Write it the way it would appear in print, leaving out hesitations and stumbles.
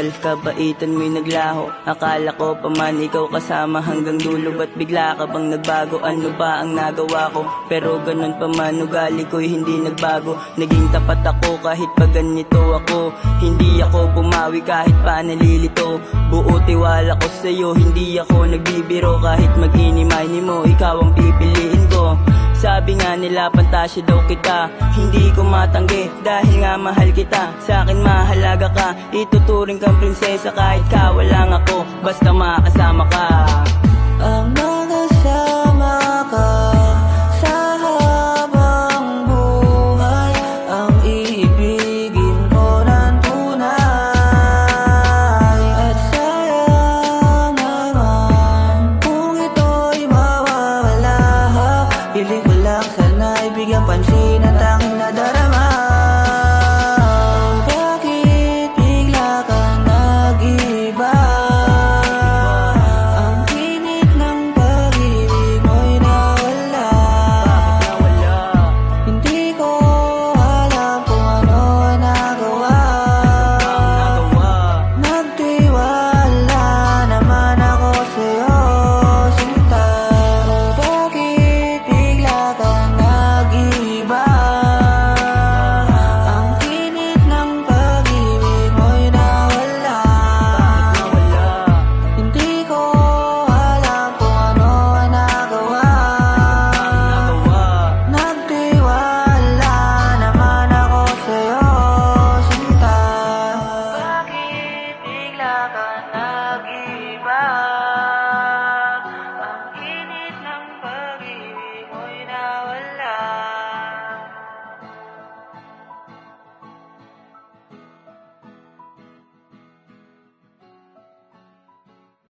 tagal, kabaitan mo'y naglaho. Akala ko pa man ikaw kasama hanggang dulo. Ba't bigla ka bang nagbago? Ano ba ang nagawa ko? Pero ganun pa man, ugali ko'y hindi nagbago. Naging tapat ako kahit pa ganito ako. Hindi ako bumawi kahit pa nalilito. Buo tiwala ko sa'yo, hindi ako nagbibiro. Kahit mag-inimay mo, ikaw ang pipiliin ko. Sabi nga nila pantasya daw kita, hindi ko matanggi dahil nga mahal kita. Sa akin mahalaga ka, ituturing kang prinsesa kahit kawalang ako. Basta makasama ka. Ang makasama ka sa habang buhay, ang iibigin ko ng tunay. At sayang naman kung ito'y mawawala. Piling